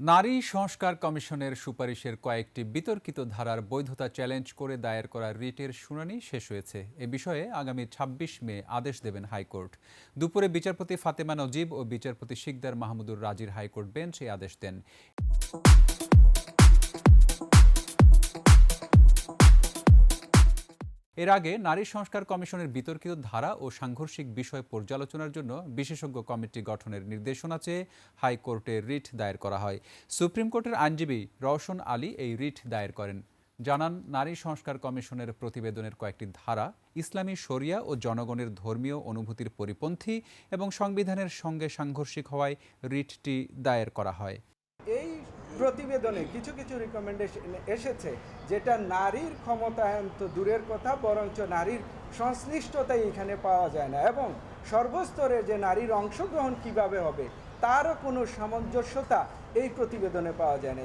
নারী সংস্কার কমিশনের সুপারিশের কয়েকটি বিতর্কিত ধারার বৈধতা চ্যালেঞ্জ করে দায়ের করা রিটের শুনানি শেষ হয়েছে। এ বিষয়ে আগামী ২৬ মে আদেশ দেবেন হাইকোর্ট। দুপুরে বিচারপতি ফাতেমা নজিব ও বিচারপতি শিকদার মাহমুদুর রাজির হাইকোর্ট বেঞ্চ এই আদেশ দেন। এর আগে নারী সংস্কার কমিশনের বিতর্কিত ধারা ও সাংঘর্ষিক বিষয় পর্যালোচনার জন্য বিশেষজ্ঞ কমিটি গঠনের নির্দেশনা চেয়ে হাইকোর্টে রিট দায়ের করা হয়। সুপ্রিম কোর্টের আইনজীবী রওশন আলী এই রিট দায়ের করেন। জানান, নারী সংস্কার কমিশনের প্রতিবেদনের কয়েকটি ধারা ইসলামী শরিয়া ও জনগণের ধর্মীয় অনুভূতির পরিপন্থী এবং সংবিধানের সঙ্গে সাংঘর্ষিক হওয়ায় রিটটি দায়ের করা হয়। এই প্রতিবেদনে কিছু কিছু রিকমেন্ডেশন এসেছে যেটা নারীর ক্ষমতায়ন তো দূরের কথা, বরঞ্চ নারীর সংশ্লিষ্টতাই এখানে পাওয়া যায় না এবং সর্বস্তরে যে নারীর অংশগ্রহণ কিভাবে হবে তারও কোনো সামঞ্জস্যতা এই প্রতিবেদনে পাওয়া যায় না।